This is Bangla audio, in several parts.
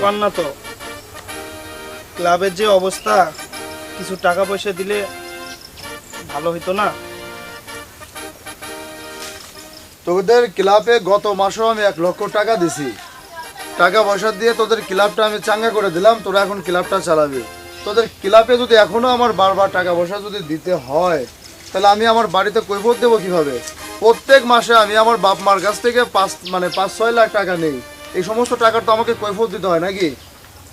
কর না তো, ক্লাবের যে অবস্থা, কিছু টাকা পয়সা দিলে ভালো হইতো না? তোদের ক্লাবে গত মাসেও আমি 1 লক্ষ টাকা দিছি। টাকা পয়সা দিয়ে তোদের ক্লাবটা আমি চাঙ্গা করে দিলাম, তোরা এখন ক্লাবটা চালাবি। তোদের ক্লাবে যদি এখনো আমার বারবার টাকা পয়সা যদি দিতে হয়, তাহলে আমি আমার বাড়িতে কৈফিয়ত দেবো কিভাবে? প্রত্যেক মাসে আমি আমার বাপ মার কাছ থেকে 5-6 লাখ টাকা নেই। এই সমস্ত টাকার তো আমাকে কৈফিয়ত দিতে হয় নাকি?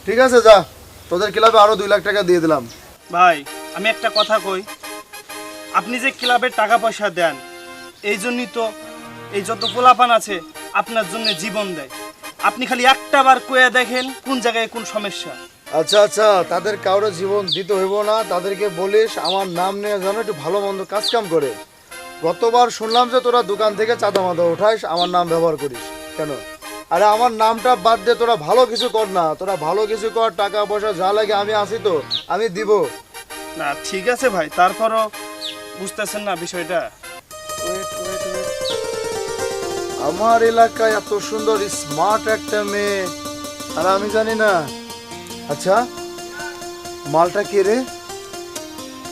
ঠিক আছে, যা, তোদের ক্লাবে আরো 2 লাখ টাকা দিয়ে দিলাম। ভাই আমি একটা কথা কই, আপনি যে ক্লাবের টাকা পয়সা দেন, এই জন্যই তো এই যত পোলাপান আছে আপনার জন্য জীবন দেয়। আপনি খালি একটা বার কয়ে দেখেন কোন জায়গায় কোন সমস্যা। আচ্ছা আচ্ছা, তাদের কারো জীবন দিতে হইব না, তাদেরকে বলিস আমার নাম নিয়ে যেন একটু ভালো মন্দ কাজ কাম করে। গতবার শুনলাম যে তোরা দোকান থেকে চাঁদা মাদা উঠাইস, আমার নাম ব্যবহার করিস কেন? আরে আমার নামটা বাদ দিয়ে তোরা ভালো কিছু কর না, তোরা ভালো কিছু কর, টাকা পয়সা যা লাগে আমি আছি তো, আমি দিব। না ঠিক আছে ভাই, তারপরও বুঝতেছেন না বিষয়টা। আমার এলাকায় এত সুন্দর স্মার্ট একটা মেয়ে, আর আমি জানি না। আচ্ছা, মালটা কে রে?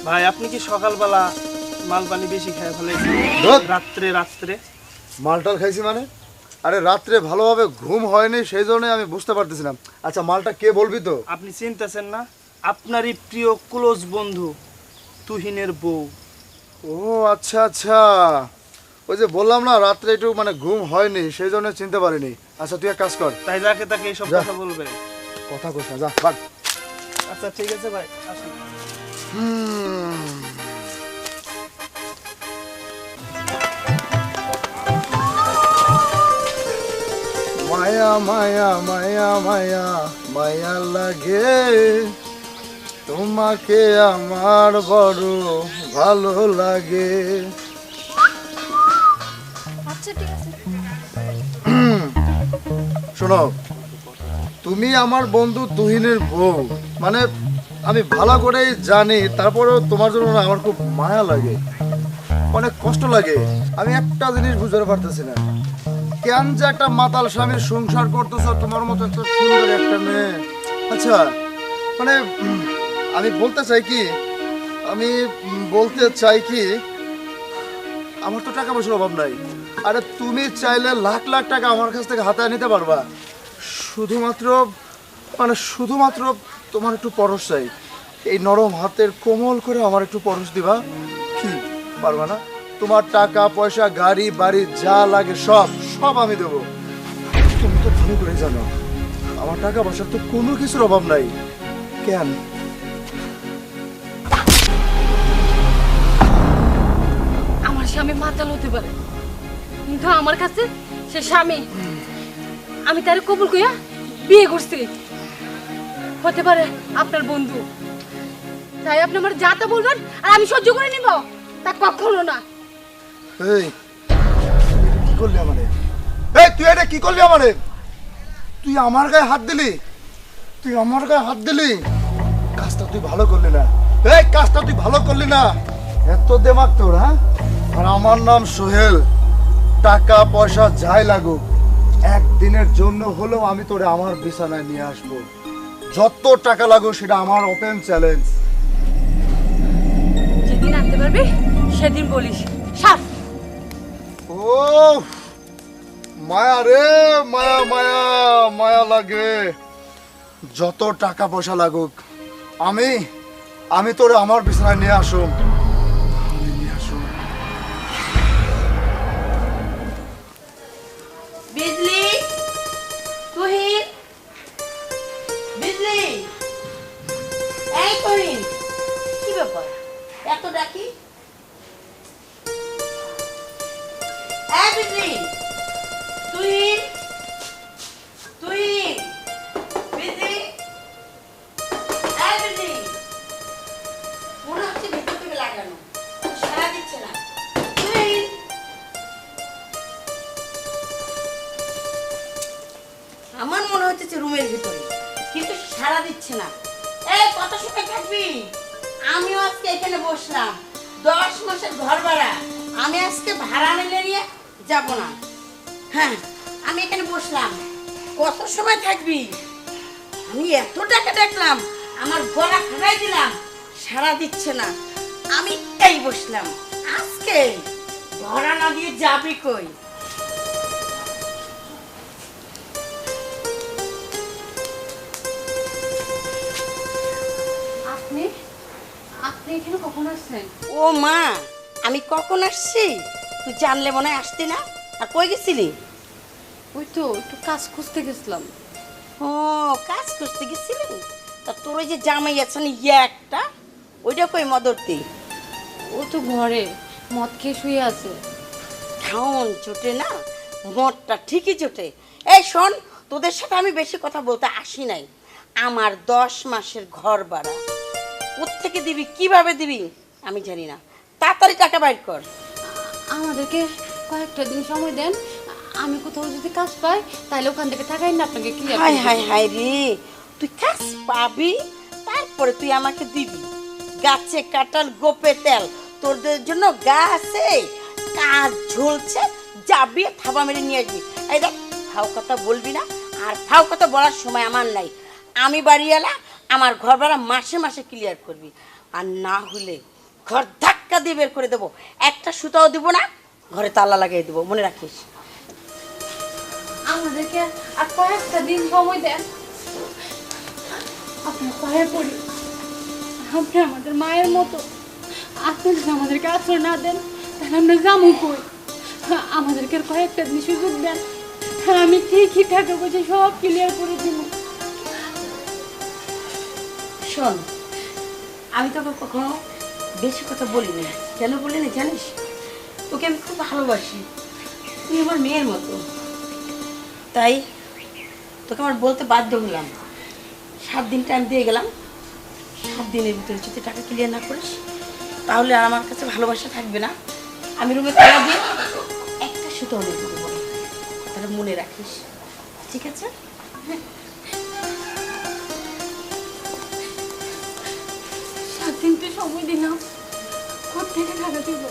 ভাই আপনি কি সকালবেলা মাল পানি বেশি খেয়ে ফেলেছেন? ধুৎ। রাত্রে মালটাল খাইছি মানে? আরে রাত্রে ভালোভাবে ঘুম হয়নি, সেই জন্যই আমি বুঝতে পারতেছিলাম। আচ্ছা, মালটা কে বলবি তো? আপনি চিনতেছেন না? আপনারই প্রিয় ক্লোজ বন্ধু তুহিনের বউ। ও আচ্ছা আচ্ছা, ওই যে বললাম না রাত্রে একটু মানে ঘুম হয়নি, সেই জন্য চিনতে পারিনি। আচ্ছা তুই এক কাজ কর, তাই যাকে তাকে এইসব যা। কথা বলবে? কথা কইস না, যা বাট। আচ্ছা ঠিক আছে ভাই, আসুন। মায়া মায়া মায়া মায়া মায়া লাগে, তোমাকে আমার বড় ভালো লাগে। আচ্ছা ঠিক আছে। শোনো, তুমি আমার বন্ধু তুহিনের বউ, মানে আমি ভালো করেই জানি, তারপরেও তোমার জন্য না আমার খুব মায়া লাগে, অনেক কষ্ট লাগে। আমি একটা জিনিস বুঝতে পারতেছি না, কেন যে একটা মাতাল স্বামীর সংসার করতেছো তোমার মতো একটা সুন্দর একটা মেয়ে। আচ্ছা মানে আমি বলতে চাই কি, আমার তো টাকা পয়সার অভাব নাই। আরে তুমি চাইলে লাখ লাখ টাকা আমার কাছ থেকে হাতায় নিতে পারবা, শুধুমাত্র তোমার একটু পরশ চাই। এই নরম হাতের কোমল করে আমার একটু পরশ দিবা, কি পারবা না? তোমার টাকা পয়সা গাড়ি বাড়ি যা লাগে সব সব আমি দেবো। তুমি তো ভালো করে জানো আমার টাকা পয়সার তো কোনো কিছুর অভাব নাই। কেন? আমার স্বামী মাতাল হতে পারে, কিন্তু আমার কাছে সে স্বামী। আমি তার কবুল কইয়া বিয়ে করছি। হতে পারে আপনার বন্ধু, তাই আপনি আমার যা তা বলবেন আর আমি সহ্য করে নিব, তা কখনো না। এই তুই কি করলি আমারে? তুই এটা কি করলি আমারে? তুই আমার গায়ে হাত দিলি, কাজটা তুই ভালো করলি না। কাজটা তুই ভালো করলি না, এত দেমাগ তোর? হ্যাঁ, আর আমার নাম সোহেল। টাকা পয়সা যাই লাগুক, একদিনের জন্য হলেও আমি তোরে আমার বিছানায় নিয়ে আসবো। যত টাকা লাগুক সেটা আমার ওপেন চ্যালেঞ্জ। যেদিন আনতে পারবি সেদিন বলিস। সাফ। ও মায়া রে, মায়া মায়া মায়া লাগে। যত টাকা পয়সা লাগুক আমি তোরে আমার বিছানায় নিয়ে আসুম। বিজলি, তুহিন, বিজলি, এই তুহিন, কি ব্যাপার এত ডাকি? এই বিজলি, তুহিন, তুহিন, বিজলি, এই বিজলি, মনে হচ্ছে ভিতর থেকে লাগানো, সারা দিচ্ছে না। তুহিন, আমার মনে হচ্ছে রুমের ভিতরে, কিন্তু সাড়া দিচ্ছে না। এই কত সময় থাকবি? আমিও আজকে এখানে বসলাম, 10 মাসের ঘর ভাড়া আমি আজকে ভাড়া নিয়ে যাব না। হ্যাঁ, আমি এখানে বসলাম, কত সময় থাকবি? আমি এত টাকা দেখলাম, আমার গলা ফাটাই দিলাম, সারা দিচ্ছে না। আমি এই বসলাম, আজকে ধরা না দিয়ে যাবি কই? আপনি আপনি এখানে কখন আসছেন? ও মা, আমি কখন আসছি তুই জানলে মনে হয় আসতি না। আর কই গেছিলি? ওই তো একটু কাজ খুঁজতে গেছিলাম। ও, কাজ করতে গেছিলি? তা তোর ওই যে জামাই আছে না ইয়ে একটা, ওইটা কই মদরতি? ও তো ঘরে মদ খেয়ে শুয়ে আছে। খাওন চোটে না, মদটা ঠিকই চোটে। এই শোন, তোদের সাথে আমি বেশি কথা বলতে আসি নাই। আমার 10 মাসের ঘর ভাড়া কোত্থেকে দিবি, কিভাবে দিবি আমি জানি না। তাড়াতাড়ি টাকা বাইর কর। আমাদেরকে কয়েকটা দিন সময় দেন, আমি কোথাও যদি কাজ পাই তাহলে ওখান থেকে টাকাই না আপনাকে ক্লিয়ার হাই হাই হাই রে, তুই কাজ পাবি তারপরে তুই আমাকে দিবি। গাছে কাঁঠাল গোপে তেল, তোদের জন্য গাছে কাজ ঝুলছে, যাবি থাবা মেরে নিয়ে আসবি। এই দেখ, ফাও কথা বলবি না, আর ফাও কথা বলার সময় আমার নাই। আমি বাড়িওয়ালা, আমার ঘর ভাড়া মাসে মাসে ক্লিয়ার করবি। আর না হলে ঘর ধাক্কা দিয়ে বের করে দেবো, একটা সুতাও দিব না, ঘরে তালা লাগিয়ে দেবো, মনে রাখিস। আমাদেরকে আর কয়েকটা দিন সময় দেন। আপনার পায়ে পড়ি, আপনি আমাদের মায়ের মতো। আপনি যদি আমাদেরকে আশ্রয় না দেন তাহলে আমরা যাবো কই? আমাদেরকে আর কয়েকটা দিন সুযোগ দেন, আমি ঠিকই টাকা পয়সা সব ক্লিয়ার করে দিব। শোন, আমি তোকে কখনো বেশি কথা বলিনি। কেন বলিনি জানিস? তোকে আমি খুব ভালোবাসি, তুই আমার মেয়ের মতো। তাই তোকে আমার বলতে বাধ্য হলাম। 7 দিন টাইম দিয়ে গেলাম, 7 দিনের ভিতরে যদি টাকা ক্লিয়ার না করিস তাহলে আর আমার কাছে ভালোবাসা থাকবে না। আমি রুমে তালা দিয়ে একটা সুতো নিয়ে দেবো, তাহলে মনে রাখিস, ঠিক আছে? 7 দিন তো সময় দিলাম, কোথেকে টাকা দিব?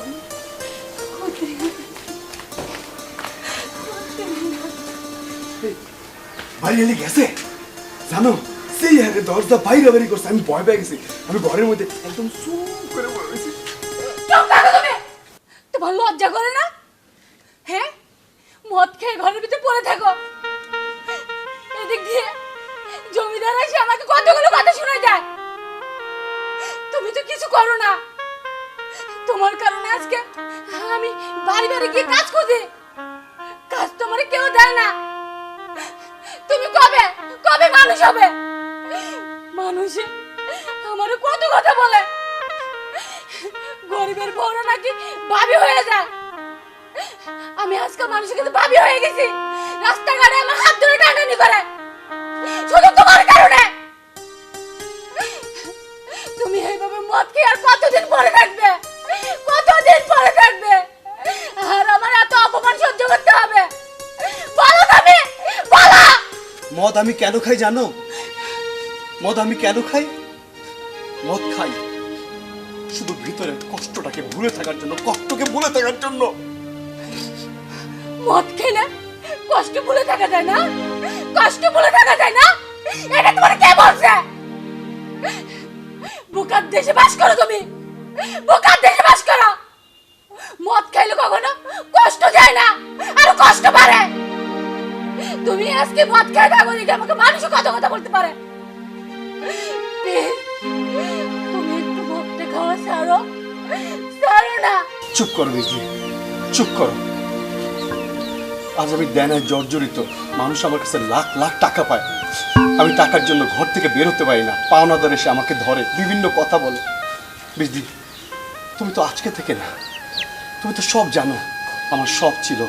ভাই এলি গেছে জানো, সেই আগে দরজা বাইরে বেরিয়ে করছে, আমি ভয় পেয়ে গেছি। আমি ঘরের মধ্যে একদম চুপ করে বসে রয়েছি। তোমার লজ্জা করে না? হ্যাঁ, মদ খেয়ে ঘরের ভিতরে পড়ে থাকো, এদিক দিয়ে জমিদার এসে আমাকে কতগুলো কথা শোনা যায়। তুমি তো কিছু করো না, তোমার কারণে আজকে আমি বাড়ি বাড়ি গিয়ে কাজ খুঁজি, কাজ তোমার কেউ দেয় না। তুমি কবে কবে মানুষ হবে? মানুষে আমারে কত কথা বলে, গরিবের বউরা নাকি ভাবি হয়ে যায়। আমি আজকে মানুষের কাছে ভাবি হয়ে গেছি, রাস্তাঘাটে আমার হাত ধরে টানাটানি করে, শুধু তোমার কারণে। তুমি এইভাবে মদ খেয়ে আর কতদিন পরে থাকবে? কতদিন পরে থাকবে? আর আমার এত অপমান সহ্য করতে হবে? বলো তুমি, বলো। মদ আমি কেন খাই জানো? মদ আমি কেন খাই? মদ খাই শুধু ভিতরের কষ্টটাকে ভুলে থাকার জন্য, কষ্টকে ভুলে থাকার জন্য। মদ খেলে কষ্ট ভুলে থাকা যায় না? কষ্ট ভুলে থাকা যায় না? এটা তোমার কে বলছে? বোকার দেশে বাস করো তুমি, বোকার দেশে বাস করো। মদ খাইলে কখনো কষ্ট যায় না, আরো কষ্ট বাড়ে। তুমি আজকে মদ খাই থাকো দেখে আমাকে মানুষও কত কথা বলতে পারে। Please, তুমি একটু মদটা খাওয়া ছাড়ো, ছাড়ো না। চুপ করো বিজলি, চুপ করো। আজ আমি দেনায় জর্জরিত, মানুষ আমার কাছে লাখ লাখ টাকা পায়, আমি টাকার জন্য ঘর থেকে বের হতে পারি না। পাওনাদার এসে আমাকে ধরে, বিভিন্ন কথা বলে। বিজলি, তুমি তো আজকে থেকে না, তুমি তো সব জানো। আমার সব ছিল,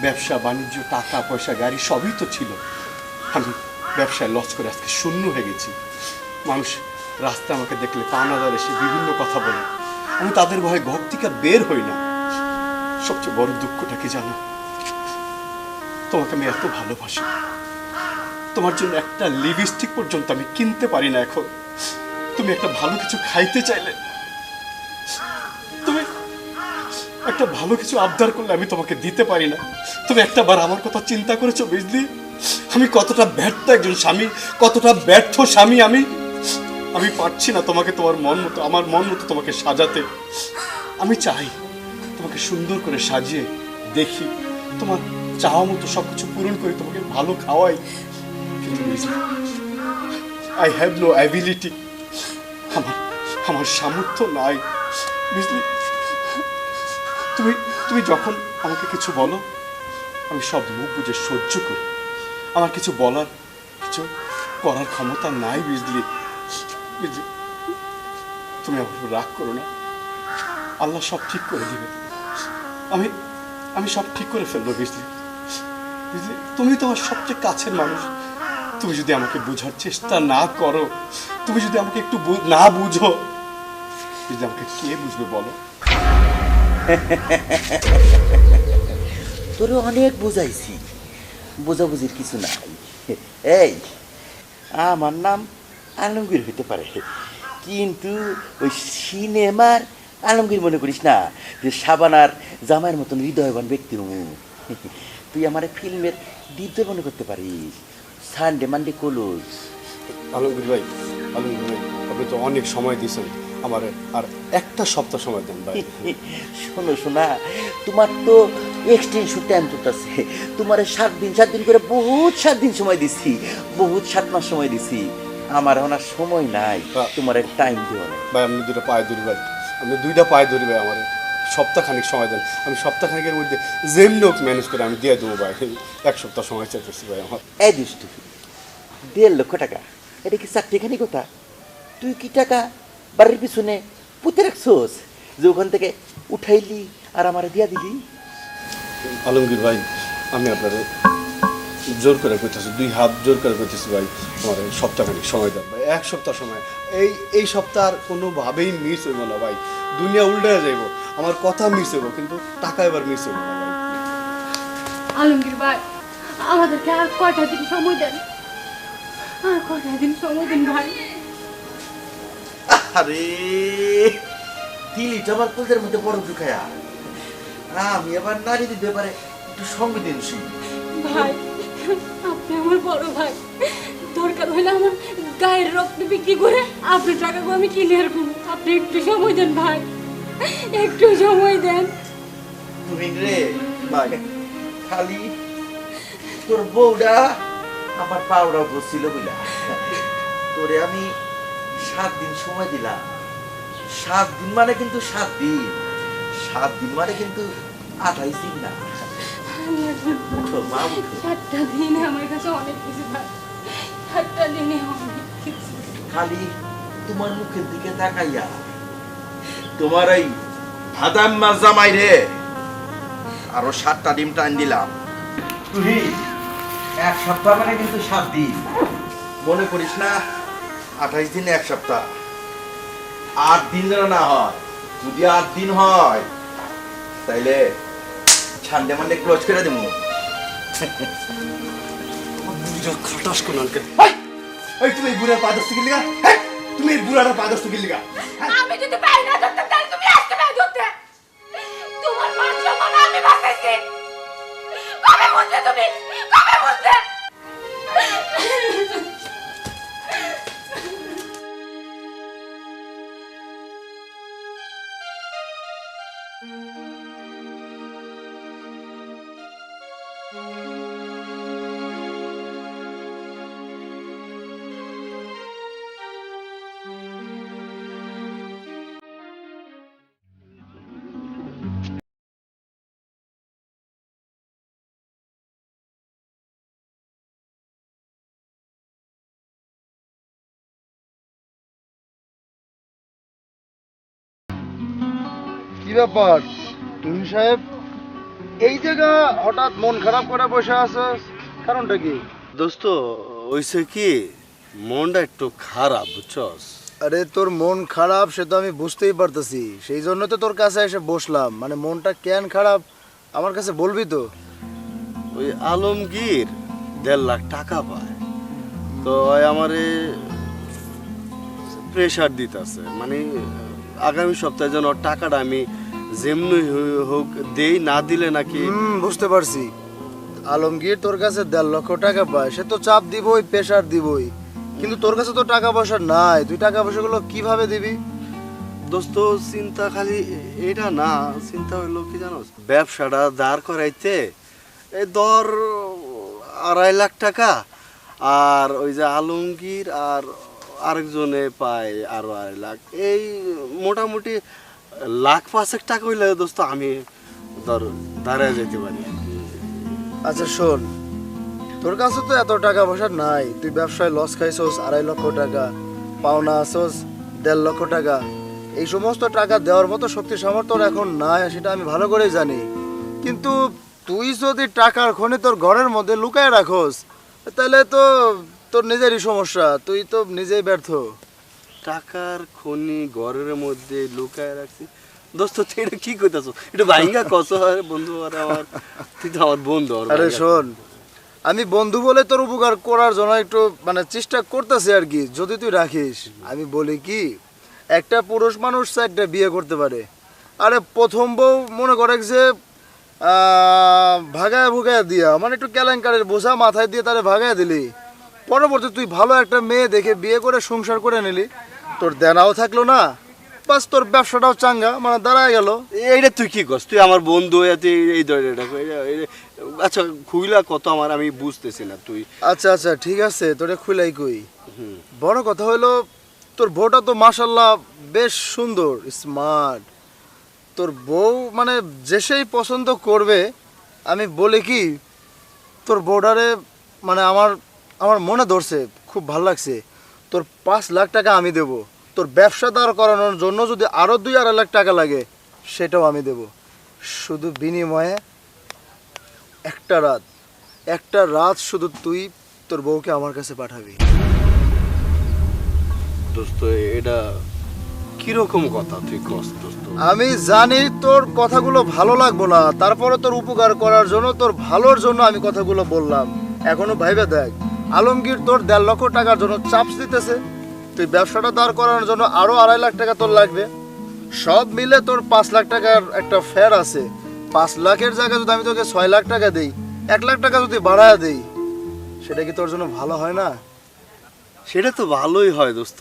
ব্যবসা বাণিজ্য, টাকা পয়সা, গাড়ি সবই তো ছিল। আমি ব্যবসায় লস করে আজকে শূন্য হয়ে গেছি। মানুষ রাস্তায় আমাকে দেখলে পাওনাদার এসে বিভিন্ন কথা বলে, আমি তাদের ভয়ে ঘর থেকে বের হই না। সবচেয়ে বড় দুঃখটা কি জানো? তোমাকে আমি এত ভালোবাসি, তোমার জন্য একটা লিপস্টিক পর্যন্ত আমি কিনতে পারি না এখন। তুমি একটা ভালো কিছু খাইতে চাইলে, তুমি একটা ভালো কিছু আবদার করলে আমি তোমাকে দিতে পারি না। তুমি একটা বার আমার কথা চিন্তা করেছো বিজলি? আমি কতটা ব্যর্থ একজন স্বামী, কতটা ব্যর্থ স্বামী আমি। আমি পারছি না তোমাকে তোমার মন মতো, আমার মন মতো তোমাকে সাজাতে। আমি চাই তোমাকে সুন্দর করে সাজিয়ে দেখি, তোমার চাওয়া মতো সবকিছু পূরণ করে তোমাকে ভালো খাওয়াই, কিন্তু আই হ্যাভ নো অ্যাবিলিটি। আমার সামর্থ্য নাই, বুঝলি? তুমি তুমি যখন আমাকে কিছু বলো আমি সব মুখ বুঝে সহ্য করি। আমার কিছু বলার, কিছু করার ক্ষমতা নাই, বুঝলি? বুঝলি, তুমি আমার উপর রাগ করো না। আল্লাহ সব ঠিক করে দিবে। আমি সব ঠিক করে ফেলবো, বুঝলি? বুঝলি, তুমি তো আমার সবচেয়ে কাছের মানুষ। তুমি যদি আমাকে বোঝার চেষ্টা না করো, তুমি যদি আমাকে একটু না বুঝো, যদি আমাকে কে বুঝবে বলো? তোরে অনেক বুঝাইছি, বোঝাবুঝির কিছু নাই। এই আমার নাম আলমগীর হইতে পারে, কিন্তু ওই সিনেমার আলমগীর মনে করিস না, যে সাবানার জামাইয়ের মতন হৃদয়বান ব্যক্তি হুম। তুই আমার ফিল্মের দ্বীপ মনে করতে পারিস, সানডে মানডে কলুস। আলমগীর ভাই, আপনি তো অনেক সময় দিয়েছেন আমার, আর একটা সপ্তাহ সময় দেন ভাই। শোনো শোনা, তোমার তো এক্সটেনশন টাইম চলতেছে। তোমার 7 দিন করে বহুত 7 দিন সময় দিছি, বহুত 7 মাস সময় দিছি। আমার এখন আর সময় নাই তোমার টাইম দিও না ভাই। আমি দুইটা পায়ে ধরি ভাই, আমি দুইটা পায়ে ধরি ভাই। আমার সপ্তাহখানিক সময় দেন, আমি সপ্তাহখানিকের মধ্যে যেমনি হোক ম্যানেজ করে আমি দিয়ে দেবো ভাই। 1 সপ্তাহ সময় চাইতেছি ভাই আমার। এই দুষ্টু, 1.5 লক্ষ টাকা, এটা কি চাকরিখানি কথা? তুই কি টাকা বাড়ির পিছনে পুঁতে রাখছোস যে ওখান থেকে উঠাইলি আর আমার দিয়া দিলি? আলমগীর ভাই, আমি আপনারে জোর করে কইতেছি, 2 হাত জোর করে কইতেছি ভাই, আমার সপ্তাহখানিক সময় দেন ভাই। 1 সপ্তাহ সময়, এই সপ্তাহ আর কোনোভাবেই মিস হইব না ভাই। দুনিয়া উল্টে যাইব, আমার কথা মিস হইব, কিন্তু টাকা এবার মিস হইব না ভাই। আলমগীর ভাই, আমাদেরকে আর কয়টা দিন সময় দেন, আর কয়টা দিন সময় দিন ভাই। আরে দিলিটা আমার কোলের মধ্যে বড় ঢুকায়া, আমি আবার নারীদের ব্যাপারে একটু সংবেদনশীল। ভাই, আপনি আমার বড় ভাই, দরকার হলে আমার গায়ের রক্ত বিক্রি করে আপনি টাকাগুলো আমি ক্লিয়ার করবো। আপনি একটু সময় দেন ভাই, একটু সময় দেন। তুমি রে ভাই, খালি তোর বউটা আমার পাউডার বসছিল বুঝলা, তোরে আমি 7 দিন সময় দিলাম। 7 দিন মানে কিন্তু 7 দিন, 7 দিন মানে কিন্তু 28 দিন না। উঠো মা, উঠো। 7টা দিনে আমার কাছে অনেক কিছু ভাই, 7টা দিনে অনেক কিছু। খালি তোমার মুখের দিকে তাকাইয়া তোমার এই ভাদাম্মা জামাই রে আরো 7টা ডিম টান দিলাম। তুই 1 সপ্তাহ মানে কিন্তু 7 দিন, মনে করিস না 28 দিনে 1 সপ্তাহ। 8 দিন যেন না হয়, যদি 8 দিন হয় তাইলে ছান্ডে মান্ডে ক্লোজ করে দেবো। খাটাস কোন আনকে, এই তুমি এই বুড়ার পা ধরতে গেলি গা? তুমি এই বুড়ার পা ধরতে গেলি গা? আমি যদি পাই না ধরতে, তাহলে তুমি আজকে পাই ধরতে। তোমার মান সম্মান আমি বাঁচাইছি। কবে বুঝলে তুমি, কবে বুঝলে? কি ব্যাপার তুমি সাহেব, এই জায়গা হঠাৎ মন খারাপ করে বসে আছো, কারণটা কি? দোস্ত, ওইসে কি মনটা একটু খারাপ, বুঝছস? আরে তোর মন খারাপ সে তো আমি বুঝতেই পারতেছি, সেই জন্য তো তোর কাছে এসে বসলাম। মানে মনটা কেন খারাপ আমার কাছে বলবি তো? ওই আলমগীর 1.5 লাখ টাকা পায়, তো আমারে প্রেশার দিতেছে, মানে আগামী সপ্তাহে যেন ওর টাকাটা আমি যেমনি হোক দেই, না দিলে নাকি। বুঝতে পারছি। আলমগীর তোর কাছে 1.5 লক্ষ টাকা পায়, সে তো চাপ দিবই, প্রেশার দিবই, কিন্তু তোর কাছে তো টাকা পয়সা নাই, তুই টাকা পয়সাগুলো কিভাবে দিবি? দোস্ত চিন্তা খালি এটা না, চিন্তা হইলো কি জানো, ব্যবসাটা দাঁড় করাইতে এই ধর 2.5 লাখ টাকা, আর ওই যে আলমগীর আর আরেকজনে পায় আরো 2.5 লাখ, এই মোটামুটি 1,05,000 টাকা হইলে দোস্ত আমি ধর দাঁড়ায় যেতে পারি। আচ্ছা শোন, তোর কাছে তো এত টাকা পয়সা নাই, তুই ব্যবসায় লস খাইছস 2.5 লক্ষ টাকা, পাওনা আছস 1.5 লক্ষ টাকা, এই সমস্ত টাকা দেওয়ার মতো শক্তি সামর্থ্য তোর এখন নাই, সেটা আমি ভালো করেই জানি। কিন্তু তুই যদি টাকার খনি তোর ঘরের মধ্যে লুকায় রাখোস, তাহলে তো তোর নিজেরই সমস্যা, তুই তো নিজেই ব্যর্থ। টাকার খনি ঘরের মধ্যে লুকায় রাখছি দোস্ত, তুই এটা কি করতেছ? এটা ভাইঙ্গা কত হয় বন্ধু, আর আমার তুই তো আমার বন্ধু। আরে শোন, আমি বন্ধু বলে তোর উপকার করার জন্য একটু মানে চেষ্টা করতেছি আর কি, যদি তুই রাখিস। আমি বলি কি, একটা পুরুষ মানুষ 4টা বিয়ে করতে পারে, আরে প্রথম বউ মনে করে যে ভাগায় ভুগায় দিয়া, মানে একটু কেলেঙ্কারের বোঝা মাথায় দিয়ে তারে ভাগায় দিলি, পরবর্তী তুই ভালো একটা মেয়ে দেখে বিয়ে করে সংসার করে নিলি, তোর দেনাও থাকলো না, বাস তোর ব্যবসাটাও চাঙ্গা মানে দাঁড়ায় গেল। এইটা তুই কি করছ? তুই আমার বন্ধু তুই এই ধরে আচ্ছা খুইলা কত আমার আমি বুঝতেছি না তুই। আচ্ছা আচ্ছা ঠিক আছে, তোরে খুলাই কই, বড় কথা হলো তোর বউটা তো মাশাল্লাহ বেশ সুন্দর, স্মার্ট, তোর বউ মানে যে সেই পছন্দ করবে। আমি বলি কি, তোর বউটারে মানে আমার আমার মনে ধরছে, খুব ভালো লাগছে, তোর 5 লাখ টাকা আমি দেব, তোর ব্যবসা দাঁড় করানোর জন্য যদি আরও 2-2.5 লাখ টাকা লাগে সেটাও আমি দেব, শুধু বিনিময়ে একটা রাত শুধু তুই তোর বউকে আমার কাছে পাঠাবি। দোস্ত এটা কিরকম কথা তুই কস দোস্ত? আমি জানি তোর কথাগুলো ভালো লাগবো না, তারপরে তোর উপকার করার জন্য, তোর ভালোর জন্য আমি কথাগুলো বললাম। এখনো ভাইবে দেখ, আলমগীর তোর 1.5 লক্ষ টাকার জন্য চাপ দিতেছে, তুই ব্যবসাটা দাঁড় করানোর জন্য আরো 2.5 লাখ টাকা তোর লাগবে, সব মিলে তোর 5 লাখ টাকার একটা ফের আছে। 5 লাখের জায়গায় যদি আমি তোকে 6 লাখ টাকা দেই, 1 লাখ টাকা যদি বাড়ায় দেই, সেটা কি তোর জন্য ভালো হয় না? সেটা তো ভালোই হয় দোস্ত,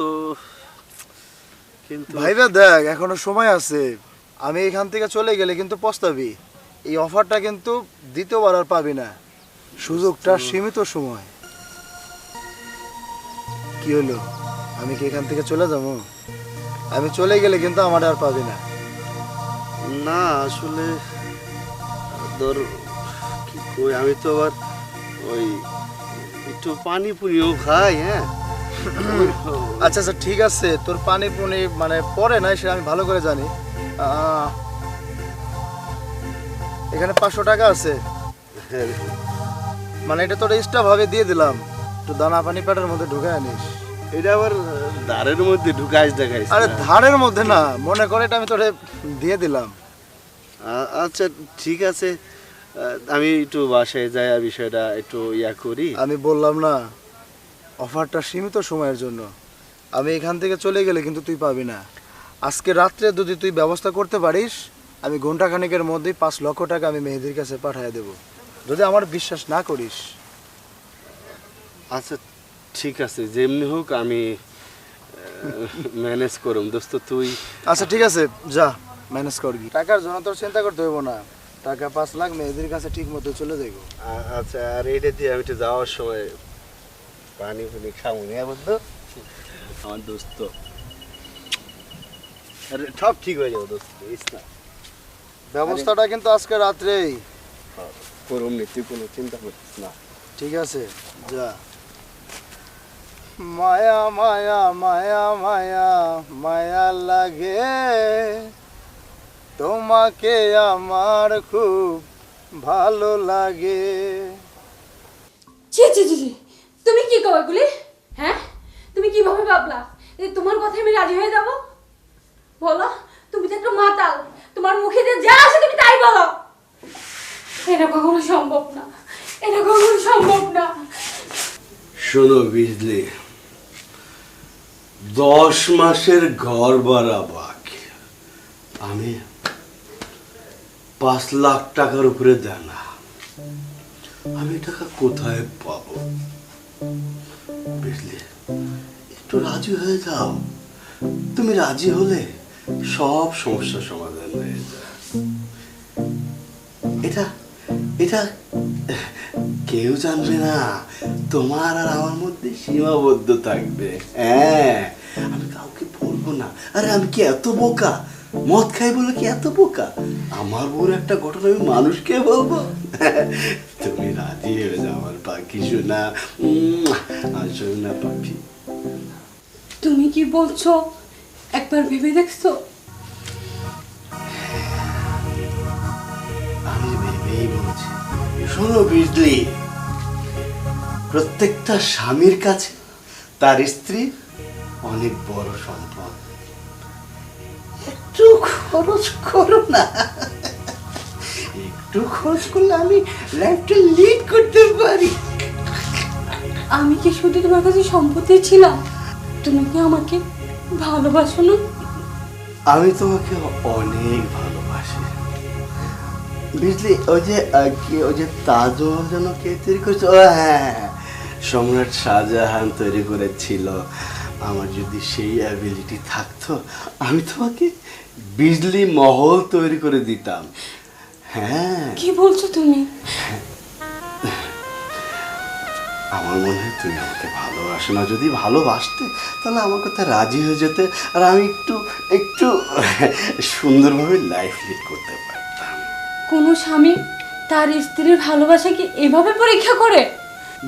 কিন্তু ভাইবে দেখ এখনো সময় আছে, আমি এখান থেকে চলে গেলে কিন্তু পস্তাবি, এই অফারটা কিন্তু দ্বিতীয়বার আর পাবি না, সুযোগটা সীমিত সময়। কি হলো, আমি কি এখান থেকে চলে যাবো? আমি চলে গেলে কিন্তু আমার আর পাবি না। না আসলে ধর কি কই, আমি তো আবার ওই একটু পানি পুনিও খাই। হ্যাঁ আচ্ছা আচ্ছা ঠিক আছে, তোর পানি পুনি মানে পরে নাই, সেটা আমি ভালো করে জানি। এখানে 500 টাকা আছে, মানে এটা তোর এক্সট্রা ভাবে দিয়ে দিলাম, একটু দানা পানি পেটের মধ্যে ঢুকে আনিস। এটা আবার ধারের মধ্যে ঢুকাইস দেখাইস? আরে ধারের মধ্যে না, মনে করে এটা আমি তোরে দিয়ে দিলাম। আচ্ছা ঠিক আছে, আমি একটু বাসায় যাই, বিষয়টা একটু ইয়া করি। আমি বললাম না, অফারটা সীমিত সময়ের জন্য, আমি এখান থেকে চলে গেলে কিন্তু তুই পাবি না। আজকে রাত্রে যদি তুই ব্যবস্থা করতে পারিস, আমি ঘন্টাখানেকের মধ্যেই 5 লক্ষ টাকা আমি মেহেদির কাছে পাঠিয়ে দেব, যদি আমার বিশ্বাস না করিস। আচ্ছা ঠিক আছে, যেমনি হোক আমি ম্যানেজ করুম দোস্ত, তুই। আচ্ছা ঠিক আছে, যা ম্যানেজ করবি, টাকার জন্য তোর চিন্তা করতে হইব না, টাকা 5 লাখ মেহেদির কাছে ঠিক মতো চলে যাইব। আচ্ছা, আর এইটা দিয়ে আমি একটু যাওয়ার সময় পানি ফুনি খাবো না বন্ধু, আমার দোস্ত। আরে সব ঠিক হয়ে যাবে দোস্ত, ব্যবস্থাটা কিন্তু আজকে রাত্রেই করুম নি, তুই কোনো চিন্তা করছিস না। ঠিক আছে, যা। মায়া মায়া মায়া মায়া মায়া লাগে, তোমাকে আমার খুব ভালো লাগে। ছি ছি ছি ছি, তুমি কি কও এগুলি? হ্যাঁ, তুমি কিভাবে ভাবলা যে তোমার কথায় আমি রাজি হয়ে যাব? বলো, তুমি তো একটা মাতাল, তোমার মুখে দিয়ে যা আসে তুমি তাই বলো। এটা কখনো সম্ভব না, এটা কখনো সম্ভব না। শোনো বিজলি, 10 মাসের ঘর ভাড়া বাকি, আমি 5 লাখ টাকার উপরে দেনা, আমি টাকা কোথায় পাবো? বুঝলে, একটু রাজি হয়ে যাও। তুমি রাজি হলে সব সমস্যার সমাধান হয়ে যায়। এটা এটা কেউ জানবে না, তোমার আর আমার মধ্যে সীমাবদ্ধ থাকবে। হ্যাঁ, আমি কাউকে বলবো না। আরে আমি কি এত বোকা? মদ খাই বলে কি এত বোকা? আমার বউর একটা ঘটনা আমি মানুষকে বলবো? তুমি রাজি হয়ে যাও আমার পাখি সোনা, আর সোনা পাখি। তুমি কি বলছো একবার ভেবে দেখছো? আমি ভেবেই বলছি। শোনো বিজলি, প্রত্যেকটা স্বামীর কাছে তার স্ত্রী অনেক বড় সম্পদ। একটু খরচ করো না, একটু খরচ করলে আমি লাইফটা লিড করতে পারি। আমি কি শুধু তোমার কাছে সম্পত্তি ছিলাম? তুমি কি আমাকে ভালোবাসো না? আমি তোমাকে অনেক ভালোবাসি বিজলি। ওই যে তাজমহল যেন কে তৈরি করেছে? ও হ্যাঁ, সম্রাট শাহজাহান তৈরি করেছিল। আমার যদি সেই অ্যাবিলিটি থাকতো, আমি তোমাকে বিজলি মহল তৈরি করে দিতাম। হ্যাঁ, কি বলছো তুমি? আমার মনে হয় তুমি আমাকে ভালোবাসো না। যদি ভালোবাসতে তাহলে আমার কথা রাজি হয়ে যেতে, আর আমি একটু একটু সুন্দরভাবে লাইফ লিড করতে পারতাম। কোনো স্বামী তার স্ত্রীর ভালোবাসাকে এভাবে পরীক্ষা করে?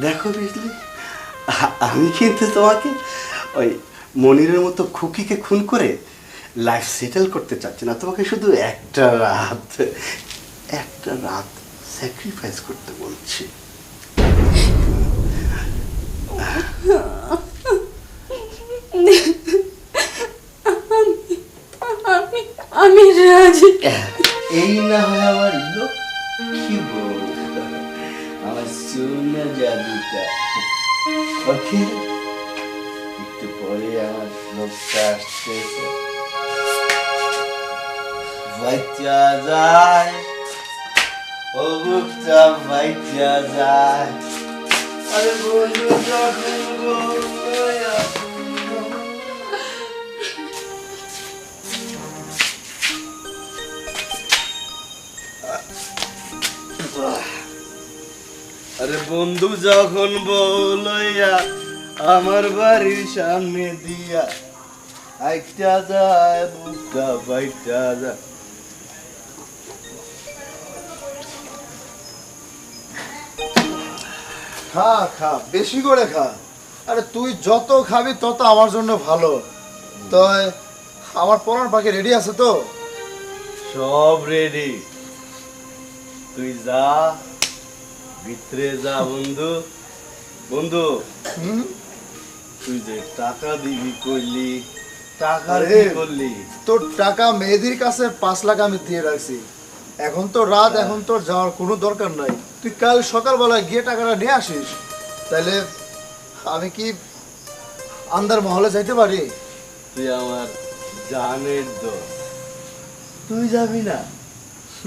দেখো বিজলি, আমি কিন্তু তোমাকে ওই মনিরের মতো খুকিকে খুন করে লাইফ সেটেল করতে চাচ্ছি না। তোমাকে শুধু একটা রাত স্যাক্রিফাইস করতে বলছি। আমি রাজি। এই না হয় আমার লক্ষ্মী বউ, আমার সোনা জাদুটা। ওকে, একটু পরে আমার লোকটা আসতেছে। বাচ্চা যায়, ও বুকটা বাচ্চা যায়। আরে বন্ধু যখন আরে বন্ধু যখন বলইয়া আমার বাড়ির সামনে দিয়া আইটা যায়, বুকটা বাইটা যায়। খা খা, বেশি করে খা। আরে তুই যত খাবি তত আমার জন্য ভালো। তো আমার পরার পাখি রেডি আছে তো? সব রেডি, তুই যা ভিতরে যা। বন্ধু বন্ধু, হুম? তুই যে টাকা দিবি কইলি, টাকা আরে, কি করলি? তোর টাকা মেহেদির কাছে 5 লাখ আমি দিয়ে রাখছি। এখন তো রাত, এখন তোর যাওয়ার কোনো দরকার নাই। তুই কাল সকালবেলা গিয়ে টাকাটা নিয়ে আসিস, তাহলে আমি কি আন্দার মহলে যাইতে পারি? তুই আমার জানের দোষ, তুই যাবি না?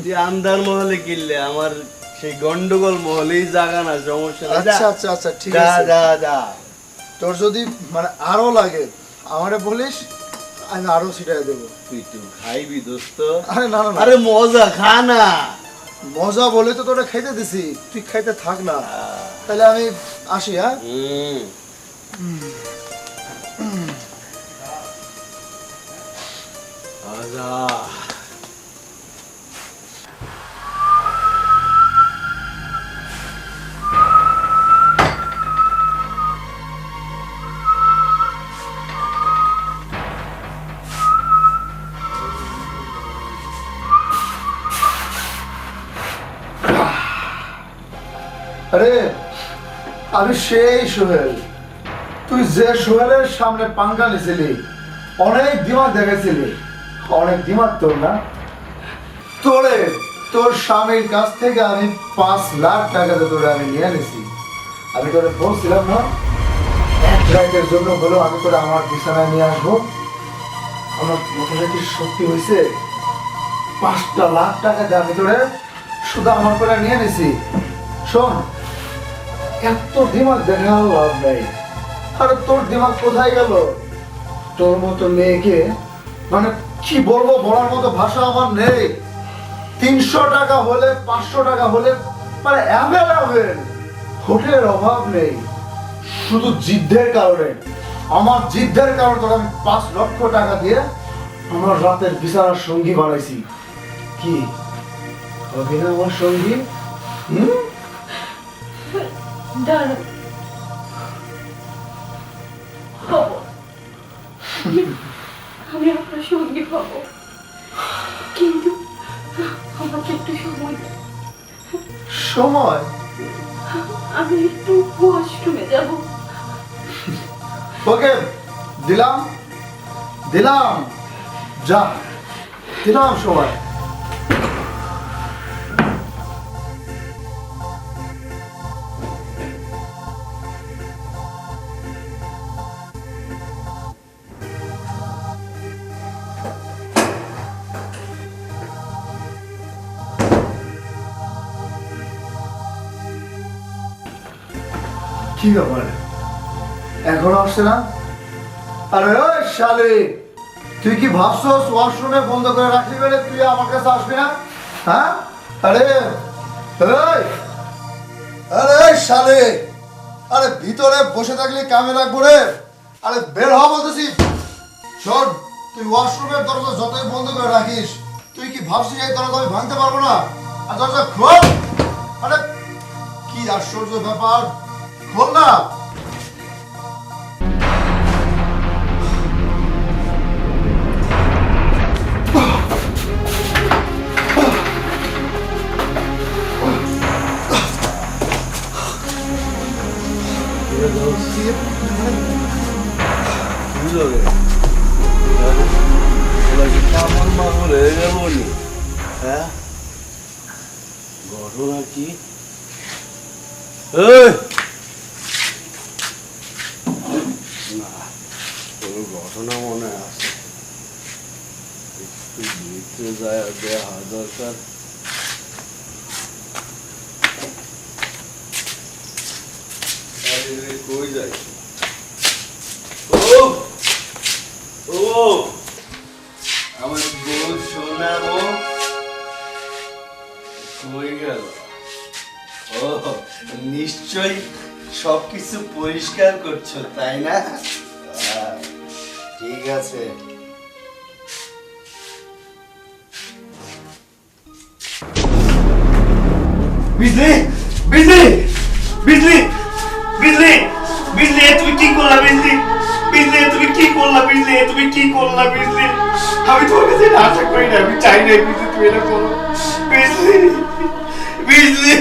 তুই আন্দার মহলে কিনলে আমার সেই গন্ডগোল মহলেই জাগা না, সমস্যা নেই। আচ্ছা আচ্ছা আচ্ছা, ঠিক যা আছে। যা যা। তোর যদি মানে আরো লাগে আমারে বলিস, আমি আরো ছিটাই দেবো। তুই তুই খাইবি দোস্ত? আরে না না না, আরে মজা খা না। মজা বলে তো তোরা খাইতে দিছি, তুই খাইতে থাক না। তাহলে আমি আসি। হ্যাঁ, আজা। আরে আমি সেই সোহেল, তুই যে সোহেলের সামনে পাঙ্গা নিয়েছিলি, অনেক দিমাগ দেখাইছিলি, অনেক দিমাগ তোর না? তোর স্বামীর কাছ থেকে আমি 5 লাখ টাকা তোরে আমি নিয়ে নিছি। আমি তোরে বলছিলাম না, 1 রাতের জন্য হলো আমি তোরে আমার বিছানায় নিয়ে আসবো। আমার মনে কি সত্যি হয়েছে? 5 লাখ টাকা দিয়ে আমি তোরে শুধু আমার করে নিয়ে নিছি। শোন, এত দিমাগ দেখার লাভ নেই। আরে তোর দিমাগ কোথায় গেল? তোর মতো মেয়েকে মানে কি বলবো, বলার মতো ভাষা আমার নেই। 300 টাকা হলে 500 টাকা হলে মানে অ্যাভেলেবেল, হোটেলের অভাব নেই। শুধু জিদ্দের কারণে, আমার জিদ্দের কারণে তোর আমি 5 লক্ষ টাকা দিয়ে আমার রাতের বিছানার সঙ্গী বানাইছি। কি হবে না আমার সঙ্গী? দাঁড়ান, হব। আমি আপনার সঙ্গী হব, কিন্তু আমাকে একটু সময় দেন। সময়? আমি একটু ওয়াশরুমে যাব। ওকে, দিলাম দিলাম, যা, দিলাম সময়। কি ব্যাপার, এখনো আসছে না? আরে ওই শালি, তুই কি ভাবছস ওয়াশরুমে বন্ধ করে রাখলি বলে তুই আমার কাছে আসবি না? হ্যাঁ? আরে এই, আরে এই শালি, আরে ভিতরে বসে থাকলে কামে লাগবো রে। আরে বের হ বলতেছি। শোন, তুই ওয়াশরুমের দরজা যতই বন্ধ করে রাখিস, তুই কি ভাবছিস এই দরজা আমি ভাঙতে পারবো না? আর দরজা খোল। আরে কি আশ্চর্য ব্যাপার, খোল না। ঘটনা কি? না, কোনো ঘটনা মনে আছে, একটু দেখতে যায় দেওয়া দরকার। কই যাই? ও আমার বউ শোনাবো কই গেল? ও নিশ্চয়ই সবকিছু পরিষ্কার করছো, তাই না? ঠিক আছে। বিজলি, বিজলি, বিজলি, বিজলি, বিজলি, তুমি কি করলা বিজলি? বিজলি, তুমি কি করলা বিজলি? তুমি কি করলা বিজলি? আমি তোমার কাছে এটা আশা করি না, আমি চাই না বিজলি তুমি এটা করো। বিজলি, বিজলি।